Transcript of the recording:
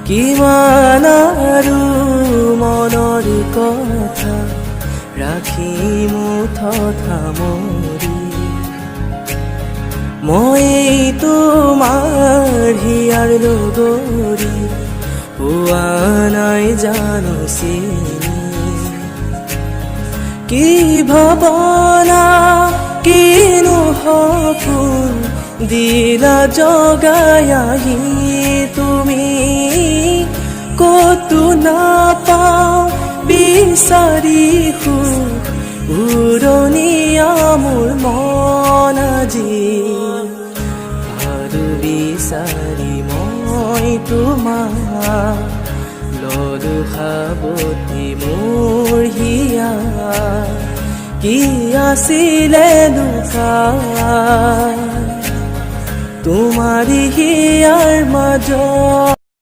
কিমান আৰু মনৰ কথা ৰাখিম মুঠত সামৰি মই তোমাৰ হিয়াৰ লগৰী পোৱা নাই জানো চিনি কি ভাৱনা কিনো সপোন দিলা জগাই আহি তুমি কতো নাপাওঁ বিচাৰি উৰণীয়া মোৰ মন আজি আৰু বিচাৰি মই তোমাক ললো সাৱটি মোৰ হিয়া কি আছিলে লুকাই তোমাৰি হিয়াৰ মাজত